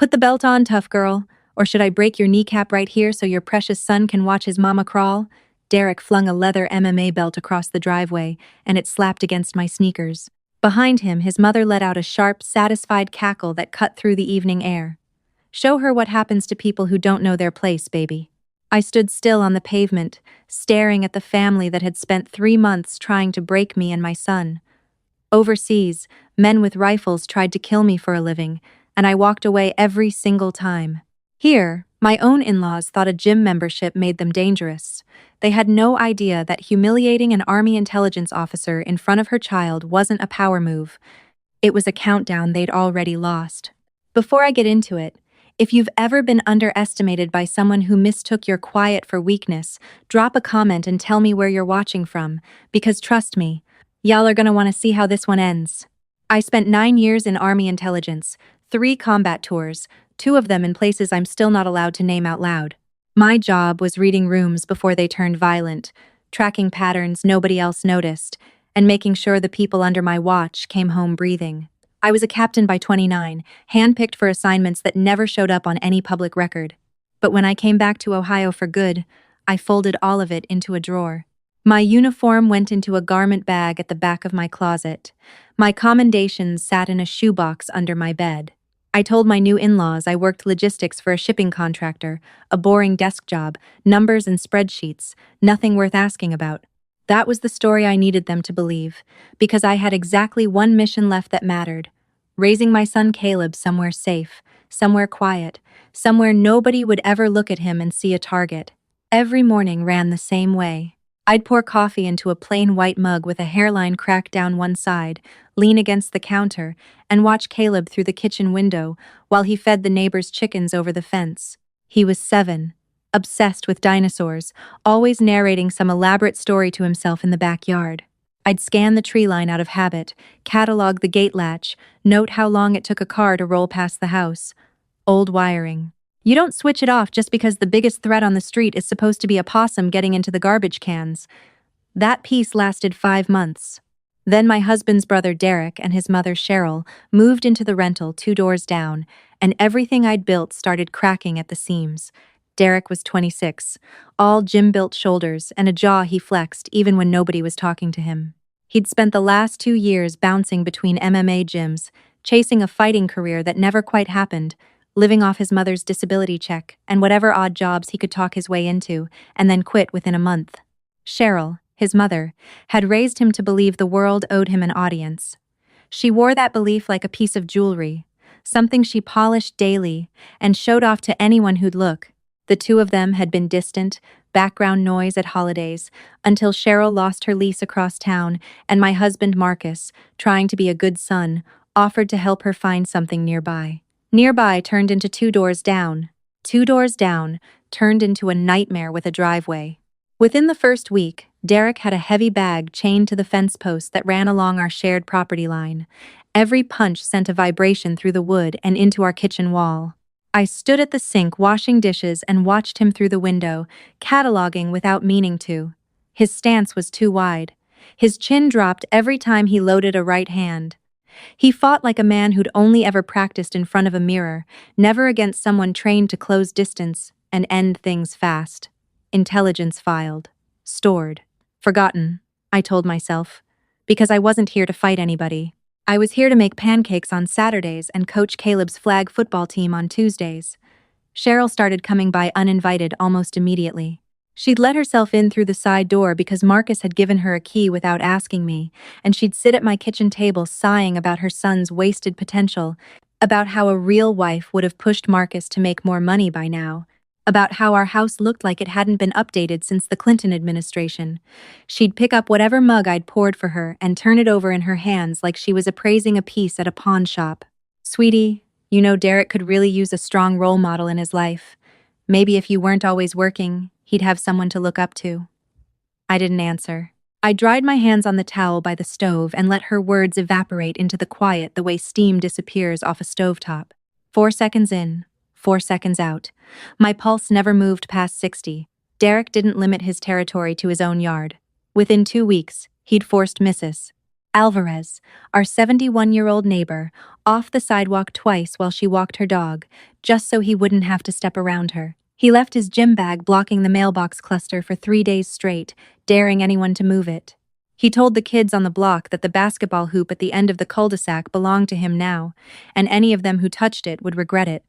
Put the belt on, tough girl. Or should I break your kneecap right here so your precious son can watch his mama crawl? Derek flung a leather MMA belt across the driveway, and it slapped against my sneakers. Behind him, his mother let out a sharp, satisfied cackle that cut through the evening air. Show her what happens to people who don't know their place, baby. I stood still on the pavement, staring at the family that had spent 3 months trying to break me and my son. Overseas, men with rifles tried to kill me for a living, and I walked away every single time. Here, my own in-laws thought a gym membership made them dangerous. They had no idea that humiliating an Army intelligence officer in front of her child wasn't a power move. It was a countdown they'd already lost. Before I get into it, if you've ever been underestimated by someone who mistook your quiet for weakness, drop a comment and tell me where you're watching from, because trust me, y'all are gonna want to see how this one ends. I spent 9 years in Army intelligence, 3 combat tours, 2 of them in places I'm still not allowed to name out loud. My job was reading rooms before they turned violent, tracking patterns nobody else noticed, and making sure the people under my watch came home breathing. I was a captain by 29, handpicked for assignments that never showed up on any public record. But when I came back to Ohio for good, I folded all of it into a drawer. My uniform went into a garment bag at the back of my closet. My commendations sat in a shoebox under my bed. I told my new in-laws I worked logistics for a shipping contractor, a boring desk job, numbers and spreadsheets, nothing worth asking about. That was the story I needed them to believe, because I had exactly one mission left that mattered: raising my son Caleb somewhere safe, somewhere quiet, somewhere nobody would ever look at him and see a target. Every morning ran the same way. I'd pour coffee into a plain white mug with a hairline cracked down one side, lean against the counter, and watch Caleb through the kitchen window while he fed the neighbor's chickens over the fence. He was 7. Obsessed with dinosaurs, always narrating some elaborate story to himself in the backyard. I'd scan the tree line out of habit, catalog the gate latch, note how long it took a car to roll past the house. Old wiring. You don't switch it off just because the biggest threat on the street is supposed to be a possum getting into the garbage cans. That piece lasted 5 months. Then my husband's brother Derek and his mother Cheryl moved into the rental 2 doors down, and everything I'd built started cracking at the seams. Derek was 26, all gym-built shoulders and a jaw he flexed even when nobody was talking to him. He'd spent the last 2 years bouncing between MMA gyms, chasing a fighting career that never quite happened, living off his mother's disability check and whatever odd jobs he could talk his way into, and then quit within a month. Cheryl, his mother, had raised him to believe the world owed him an audience. She wore that belief like a piece of jewelry, something she polished daily and showed off to anyone who'd look. The 2 of them had been distant, background noise at holidays, until Cheryl lost her lease across town and my husband Marcus, trying to be a good son, offered to help her find something nearby. Nearby turned into 2 doors down. 2 doors down turned into a nightmare with a driveway. Within the first week, Derek had a heavy bag chained to the fence post that ran along our shared property line. Every punch sent a vibration through the wood and into our kitchen wall. I stood at the sink washing dishes and watched him through the window, cataloging without meaning to. His stance was too wide. His chin dropped every time he loaded a right hand. He fought like a man who'd only ever practiced in front of a mirror, never against someone trained to close distance and end things fast. Intelligence filed. Stored. Forgotten, I told myself, because I wasn't here to fight anybody. I was here to make pancakes on Saturdays and coach Caleb's flag football team on Tuesdays. Cheryl started coming by uninvited almost immediately. She'd let herself in through the side door because Marcus had given her a key without asking me, and she'd sit at my kitchen table sighing about her son's wasted potential, about how a real wife would have pushed Marcus to make more money by now, about how our house looked like it hadn't been updated since the Clinton administration. She'd pick up whatever mug I'd poured for her and turn it over in her hands like she was appraising a piece at a pawn shop. "Sweetie, you know Derek could really use a strong role model in his life. Maybe if you weren't always working, he'd have someone to look up to." I didn't answer. I dried my hands on the towel by the stove and let her words evaporate into the quiet the way steam disappears off a stovetop. 4 seconds in, 4 seconds out. My pulse never moved past 60. Derek didn't limit his territory to his own yard. Within 2 weeks, he'd forced Mrs. Alvarez, our 71-year-old neighbor, off the sidewalk twice while she walked her dog, just so he wouldn't have to step around her. He left his gym bag blocking the mailbox cluster for 3 days straight, daring anyone to move it. He told the kids on the block that the basketball hoop at the end of the cul-de-sac belonged to him now, and any of them who touched it would regret it.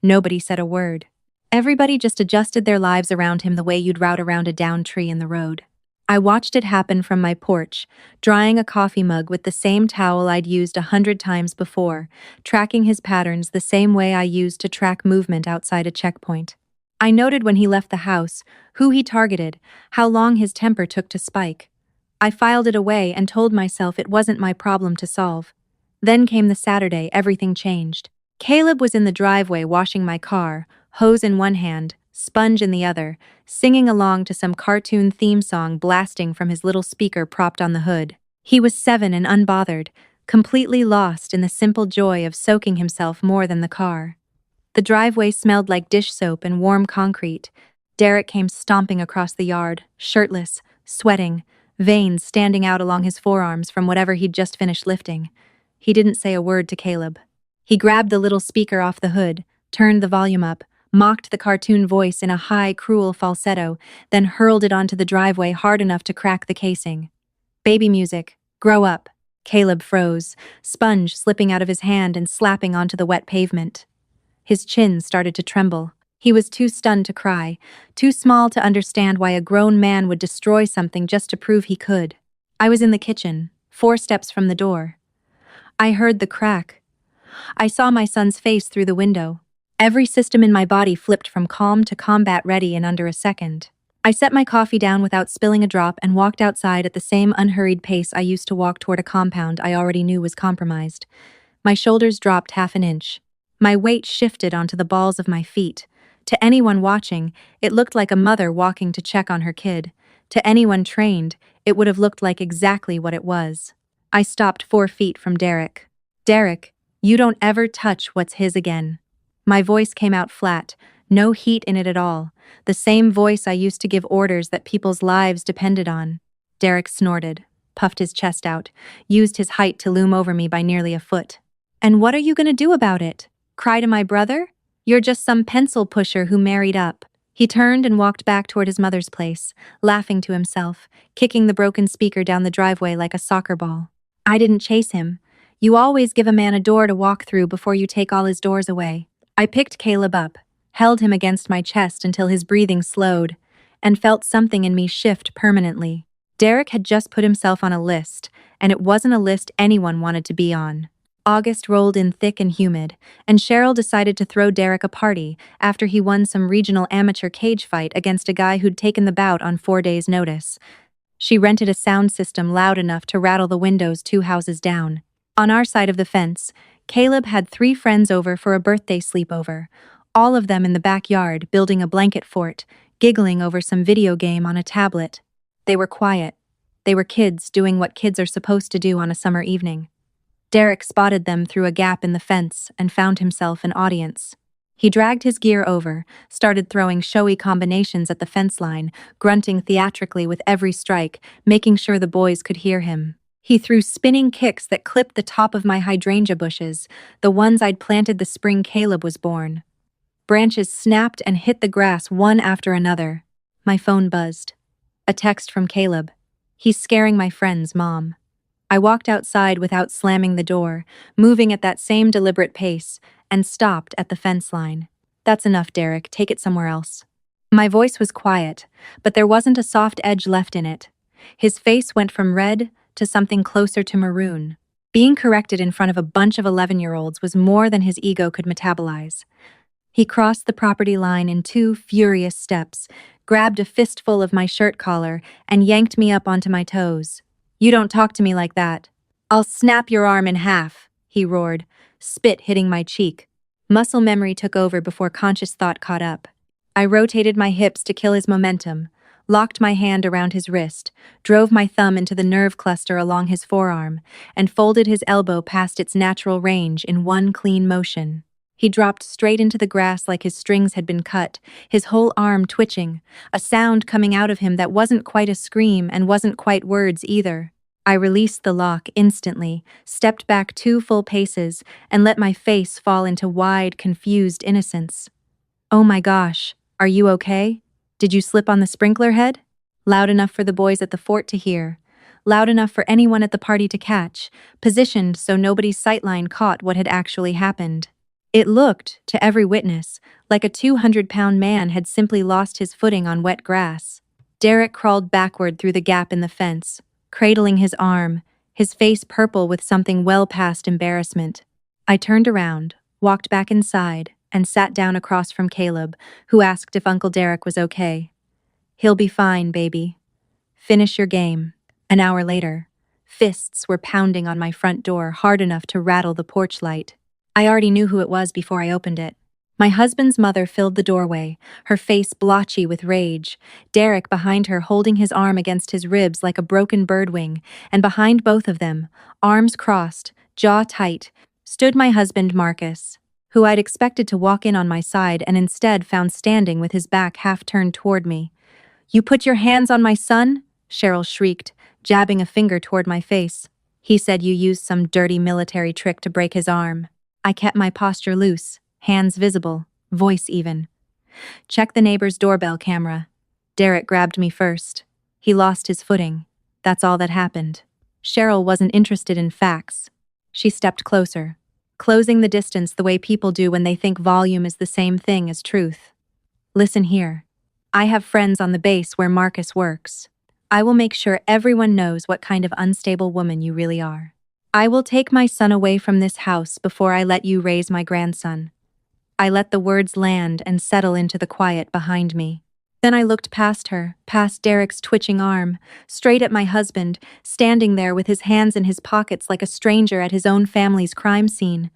Nobody said a word. Everybody just adjusted their lives around him the way you'd route around a downed tree in the road. I watched it happen from my porch, drying a coffee mug with the same towel I'd used 100 times before, tracking his patterns the same way I used to track movement outside a checkpoint. I noted when he left the house, who he targeted, how long his temper took to spike. I filed it away and told myself it wasn't my problem to solve. Then came the Saturday everything changed. Caleb was in the driveway washing my car, hose in one hand, sponge in the other, singing along to some cartoon theme song blasting from his little speaker propped on the hood. He was 7 and unbothered, completely lost in the simple joy of soaking himself more than the car. The driveway smelled like dish soap and warm concrete. Derek came stomping across the yard, shirtless, sweating, veins standing out along his forearms from whatever he'd just finished lifting. He didn't say a word to Caleb. He grabbed the little speaker off the hood, turned the volume up, mocked the cartoon voice in a high, cruel falsetto, then hurled it onto the driveway hard enough to crack the casing. Baby music. Grow up. Caleb froze, sponge slipping out of his hand and slapping onto the wet pavement. His chin started to tremble. He was too stunned to cry, too small to understand why a grown man would destroy something just to prove he could. I was in the kitchen, 4 steps from the door. I heard the crack. I saw my son's face through the window. Every system in my body flipped from calm to combat ready in under a second. I set my coffee down without spilling a drop and walked outside at the same unhurried pace I used to walk toward a compound I already knew was compromised. My shoulders dropped half an inch. My weight shifted onto the balls of my feet. To anyone watching, it looked like a mother walking to check on her kid. To anyone trained, it would have looked like exactly what it was. I stopped 4 feet from Derek. Derek, you don't ever touch what's his again. My voice came out flat, no heat in it at all, the same voice I used to give orders that people's lives depended on. Derek snorted, puffed his chest out, used his height to loom over me by nearly a foot. And what are you going to do about it? Cry to my brother? You're just some pencil pusher who married up. He turned and walked back toward his mother's place, laughing to himself, kicking the broken speaker down the driveway like a soccer ball. I didn't chase him. You always give a man a door to walk through before you take all his doors away. I picked Caleb up, held him against my chest until his breathing slowed, and felt something in me shift permanently. Derek had just put himself on a list, and it wasn't a list anyone wanted to be on. August rolled in thick and humid, and Cheryl decided to throw Derek a party after he won some regional amateur cage fight against a guy who'd taken the bout on 4 days' notice. She rented a sound system loud enough to rattle the windows 2 houses down. On our side of the fence, Caleb had 3 friends over for a birthday sleepover, all of them in the backyard building a blanket fort, giggling over some video game on a tablet. They were quiet. They were kids doing what kids are supposed to do on a summer evening. Derek spotted them through a gap in the fence and found himself an audience. He dragged his gear over, started throwing showy combinations at the fence line, grunting theatrically with every strike, making sure the boys could hear him. He threw spinning kicks that clipped the top of my hydrangea bushes, the ones I'd planted the spring Caleb was born. Branches snapped and hit the grass one after another. My phone buzzed. A text from Caleb. He's scaring my friend's mom. I walked outside without slamming the door, moving at that same deliberate pace, and stopped at the fence line. That's enough, Derek. Take it somewhere else. My voice was quiet, but there wasn't a soft edge left in it. His face went from red to something closer to maroon. Being corrected in front of a bunch of 11-year-olds was more than his ego could metabolize. He crossed the property line in 2 furious steps, grabbed a fistful of my shirt collar, and yanked me up onto my toes. You don't talk to me like that. I'll snap your arm in half, he roared, spit hitting my cheek. Muscle memory took over before conscious thought caught up. I rotated my hips to kill his momentum, locked my hand around his wrist, drove my thumb into the nerve cluster along his forearm, and folded his elbow past its natural range in one clean motion. He dropped straight into the grass like his strings had been cut, his whole arm twitching, a sound coming out of him that wasn't quite a scream and wasn't quite words either. I released the lock instantly, stepped back 2 full paces, and let my face fall into wide, confused innocence. "Oh my gosh, are you okay? Did you slip on the sprinkler head?" Loud enough for the boys at the fort to hear. Loud enough for anyone at the party to catch, positioned so nobody's sightline caught what had actually happened. It looked, to every witness, like a 200-pound man had simply lost his footing on wet grass. Derek crawled backward through the gap in the fence, cradling his arm, his face purple with something well past embarrassment. I turned around, walked back inside, and sat down across from Caleb, who asked if Uncle Derek was okay. "He'll be fine, baby. Finish your game." An hour later, fists were pounding on my front door hard enough to rattle the porch light. I already knew who it was before I opened it. My husband's mother filled the doorway, her face blotchy with rage, Derek behind her holding his arm against his ribs like a broken birdwing, and behind both of them, arms crossed, jaw tight, stood my husband Marcus, who I'd expected to walk in on my side and instead found standing with his back half turned toward me. "You put your hands on my son?" Cheryl shrieked, jabbing a finger toward my face. "He said you used some dirty military trick to break his arm." I kept my posture loose, hands visible, voice even. "Check the neighbor's doorbell camera." Derek grabbed me first. He lost his footing. That's all that happened. Cheryl wasn't interested in facts. She stepped closer, closing the distance the way people do when they think volume is the same thing as truth. "Listen here. I have friends on the base where Marcus works. I will make sure everyone knows what kind of unstable woman you really are. I will take my son away from this house before I let you raise my grandson." I let the words land and settle into the quiet behind me. Then I looked past her, past Derek's twitching arm, straight at my husband, standing there with his hands in his pockets like a stranger at his own family's crime scene.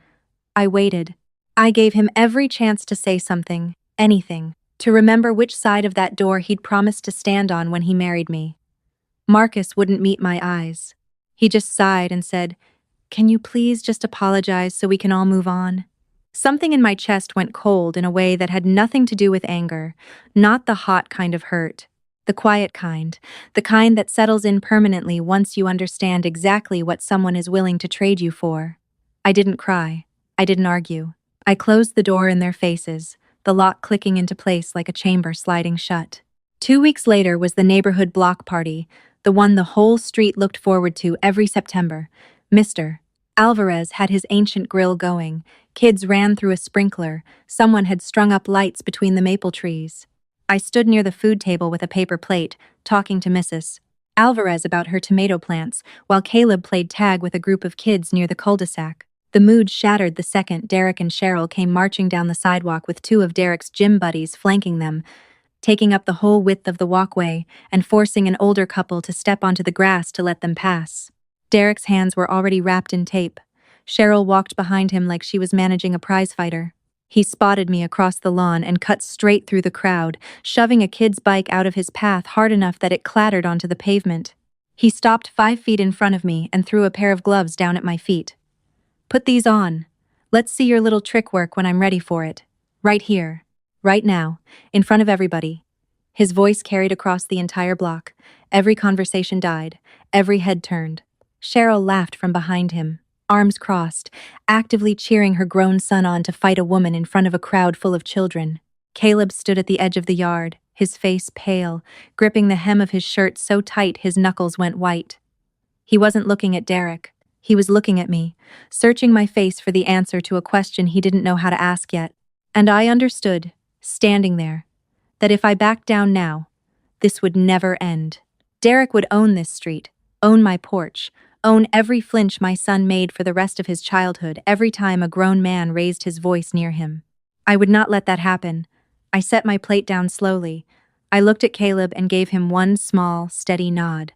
I waited. I gave him every chance to say something, anything, to remember which side of that door he'd promised to stand on when he married me. Marcus wouldn't meet my eyes. He just sighed and said, "Can you please just apologize so we can all move on?" Something in my chest went cold in a way that had nothing to do with anger, not the hot kind of hurt, the quiet kind, the kind that settles in permanently once you understand exactly what someone is willing to trade you for. I didn't cry. I didn't argue. I closed the door in their faces, the lock clicking into place like a chamber sliding shut. 2 weeks later was the neighborhood block party, the one the whole street looked forward to every September. Mr. Alvarez had his ancient grill going, kids ran through a sprinkler, someone had strung up lights between the maple trees. I stood near the food table with a paper plate, talking to Mrs. Alvarez about her tomato plants, while Caleb played tag with a group of kids near the cul-de-sac. The mood shattered the second Derek and Cheryl came marching down the sidewalk with 2 of Derek's gym buddies flanking them, taking up the whole width of the walkway and forcing an older couple to step onto the grass to let them pass. Derek's hands were already wrapped in tape. Cheryl walked behind him like she was managing a prizefighter. He spotted me across the lawn and cut straight through the crowd, shoving a kid's bike out of his path hard enough that it clattered onto the pavement. He stopped 5 feet in front of me and threw a pair of gloves down at my feet. "Put these on. Let's see your little trick work when I'm ready for it. Right here. Right now, in front of everybody." His voice carried across the entire block. Every conversation died. Every head turned. Cheryl laughed from behind him, arms crossed, actively cheering her grown son on to fight a woman in front of a crowd full of children. Caleb stood at the edge of the yard, his face pale, gripping the hem of his shirt so tight his knuckles went white. He wasn't looking at Derek. He was looking at me, searching my face for the answer to a question he didn't know how to ask yet. And I understood, standing there, that if I backed down now, this would never end. Derek would own this street, own my porch, own every flinch my son made for the rest of his childhood every time a grown man raised his voice near him. I would not let that happen. I set my plate down slowly. I looked at Caleb and gave him one small, steady nod.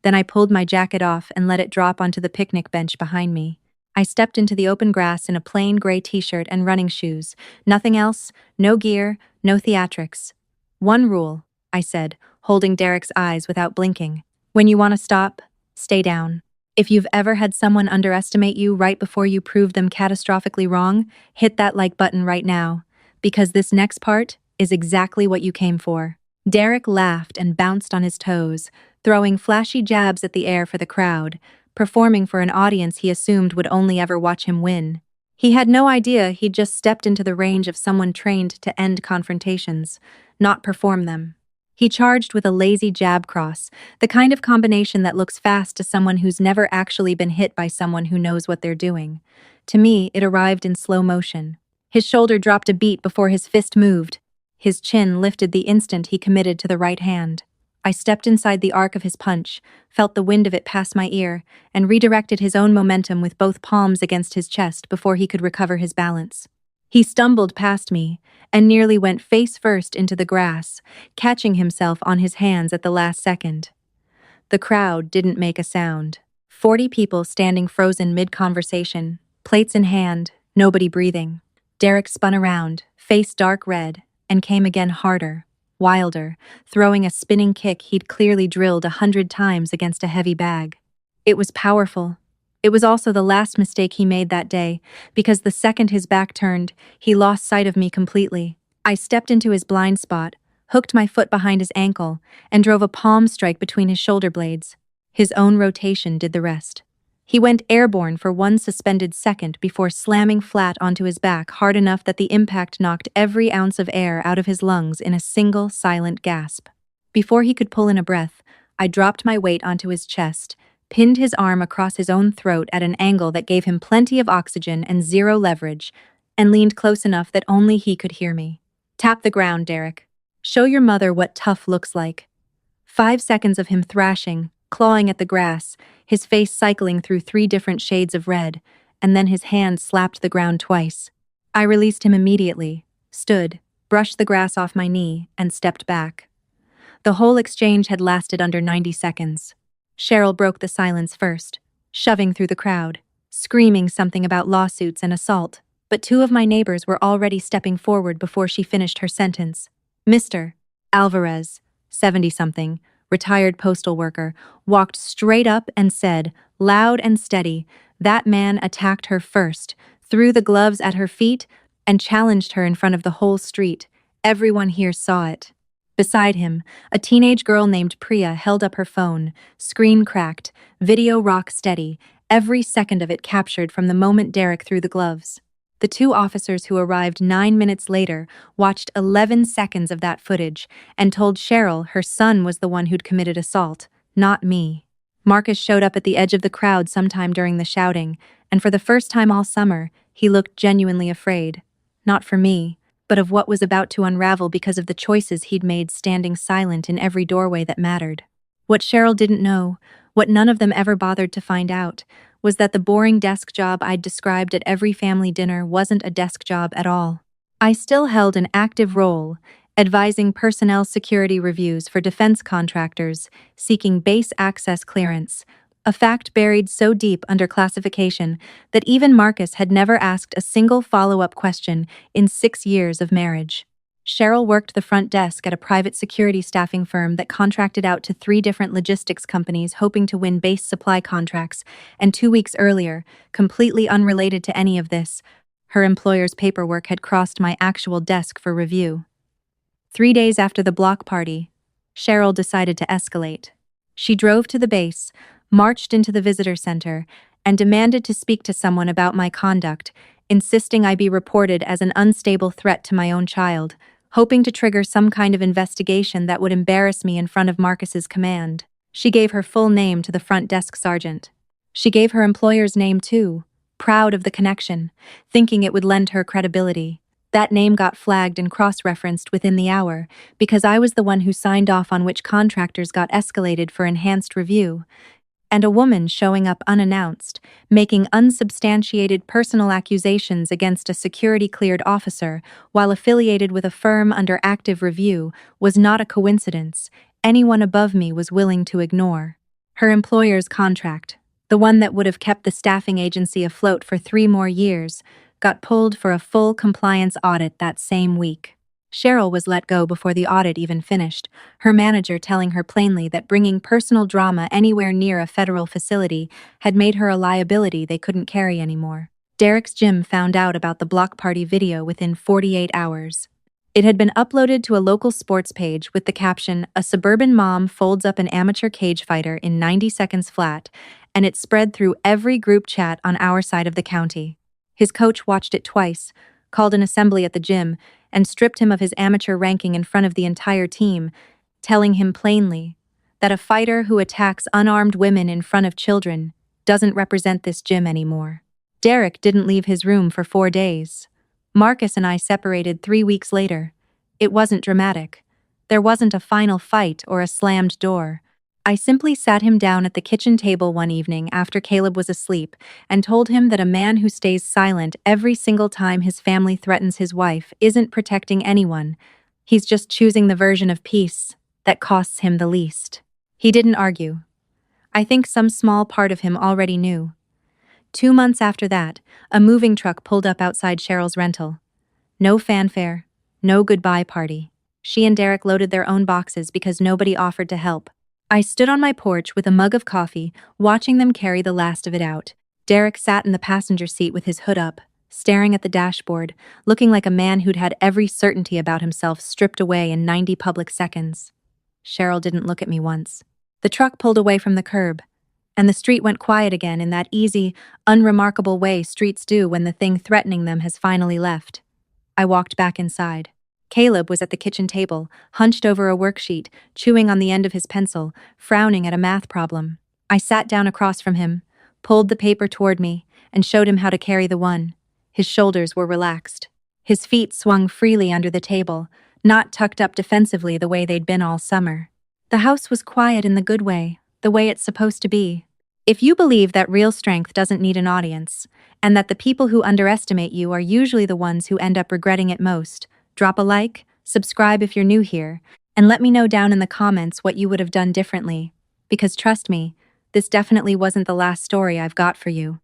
Then I pulled my jacket off and let it drop onto the picnic bench behind me. I stepped into the open grass in a plain gray t-shirt and running shoes. Nothing else, no gear, no theatrics. "One rule," I said, holding Derek's eyes without blinking. "When you want to stop, stay down. If you've ever had someone underestimate you right before you proved them catastrophically wrong, hit that like button right now, because this next part is exactly what you came for." Derek laughed and bounced on his toes, throwing flashy jabs at the air for the crowd, performing for an audience he assumed would only ever watch him win. He had no idea he'd just stepped into the range of someone trained to end confrontations, not perform them. He charged with a lazy jab cross, the kind of combination that looks fast to someone who's never actually been hit by someone who knows what they're doing. To me, it arrived in slow motion. His shoulder dropped a beat before his fist moved. His chin lifted the instant he committed to the right hand. I stepped inside the arc of his punch, felt the wind of it pass my ear, and redirected his own momentum with both palms against his chest before he could recover his balance. He stumbled past me and nearly went face first into the grass, catching himself on his hands at the last second. The crowd didn't make a sound. 40 people standing frozen mid-conversation, plates in hand, nobody breathing. Derek spun around, face dark red, and came again harder, wilder, throwing a spinning kick he'd clearly drilled 100 times against a heavy bag. It was powerful. It was also the last mistake he made that day, because the second his back turned, he lost sight of me completely. I stepped into his blind spot, hooked my foot behind his ankle, and drove a palm strike between his shoulder blades. His own rotation did the rest. He went airborne for one suspended second before slamming flat onto his back hard enough that the impact knocked every ounce of air out of his lungs in a single silent gasp. Before he could pull in a breath, I dropped my weight onto his chest, pinned his arm across his own throat at an angle that gave him plenty of oxygen and zero leverage, and leaned close enough that only he could hear me. "Tap the ground, Derek. Show your mother what tough looks like." 5 seconds of him thrashing, clawing at the grass, his face cycling through 3 different shades of red, and then his hand slapped the ground twice. I released him immediately, stood, brushed the grass off my knee, and stepped back. The whole exchange had lasted under 90 seconds. Cheryl broke the silence first, shoving through the crowd, screaming something about lawsuits and assault, but 2 of my neighbors were already stepping forward before she finished her sentence. Mr. Alvarez, 70-something, retired postal worker, walked straight up and said, loud and steady, that man attacked her first, threw the gloves at her feet, and challenged her in front of the whole street. Everyone here saw it. Beside him, a teenage girl named Priya held up her phone, screen cracked, video rock steady, every second of it captured from the moment Derek threw the gloves. The 2 officers who arrived 9 minutes later watched 11 seconds of that footage and told Cheryl her son was the one who'd committed assault, not me. Marcus showed up at the edge of the crowd sometime during the shouting, and for the first time all summer, he looked genuinely afraid. Not for me, but of what was about to unravel because of the choices he'd made standing silent in every doorway that mattered. What Cheryl didn't know, what none of them ever bothered to find out, was that the boring desk job I'd described at every family dinner wasn't a desk job at all. I still held an active role, advising personnel security reviews for defense contractors seeking base access clearance, a fact buried so deep under classification that even Marcus had never asked a single follow-up question in 6 years of marriage. Cheryl worked the front desk at a private security staffing firm that contracted out to 3 different logistics companies hoping to win base supply contracts, and 2 weeks earlier, completely unrelated to any of this, her employer's paperwork had crossed my actual desk for review. 3 days after the block party, Cheryl decided to escalate. She drove to the base, marched into the visitor center, and demanded to speak to someone about my conduct, insisting I be reported as an unstable threat to my own child, hoping to trigger some kind of investigation that would embarrass me in front of Marcus's command. She gave her full name to the front desk sergeant. She gave her employer's name too, proud of the connection, thinking it would lend her credibility. That name got flagged and cross-referenced within the hour, because I was the one who signed off on which contractors got escalated for enhanced review. And a woman showing up unannounced, making unsubstantiated personal accusations against a security-cleared officer while affiliated with a firm under active review was not a coincidence anyone above me was willing to ignore. Her employer's contract, the one that would have kept the staffing agency afloat for 3 more years, got pulled for a full compliance audit that same week. Cheryl was let go before the audit even finished, her manager telling her plainly that bringing personal drama anywhere near a federal facility had made her a liability they couldn't carry anymore. Derek's gym found out about the block party video within 48 hours. It had been uploaded to a local sports page with the caption, "A suburban mom folds up an amateur cage fighter in 90 seconds flat," and it spread through every group chat on our side of the county. His coach watched it twice, called an assembly at the gym, and stripped him of his amateur ranking in front of the entire team, telling him plainly that a fighter who attacks unarmed women in front of children doesn't represent this gym anymore. Derek didn't leave his room for 4 days. Marcus and I separated 3 weeks later. It wasn't dramatic. There wasn't a final fight or a slammed door. I simply sat him down at the kitchen table one evening after Caleb was asleep and told him that a man who stays silent every single time his family threatens his wife isn't protecting anyone. He's just choosing the version of peace that costs him the least. He didn't argue. I think some small part of him already knew. 2 months after that, a moving truck pulled up outside Cheryl's rental. No fanfare, no goodbye party. She and Derek loaded their own boxes because nobody offered to help. I stood on my porch with a mug of coffee, watching them carry the last of it out. Derek sat in the passenger seat with his hood up, staring at the dashboard, looking like a man who'd had every certainty about himself stripped away in 90 public seconds. Cheryl didn't look at me once. The truck pulled away from the curb, and the street went quiet again in that easy, unremarkable way streets do when the thing threatening them has finally left. I walked back inside. Caleb was at the kitchen table, hunched over a worksheet, chewing on the end of his pencil, frowning at a math problem. I sat down across from him, pulled the paper toward me, and showed him how to carry the one. His shoulders were relaxed. His feet swung freely under the table, not tucked up defensively the way they'd been all summer. The house was quiet in the good way, the way it's supposed to be. If you believe that real strength doesn't need an audience, and that the people who underestimate you are usually the ones who end up regretting it most, drop a like, subscribe if you're new here, and let me know down in the comments what you would have done differently. Because trust me, this definitely wasn't the last story I've got for you.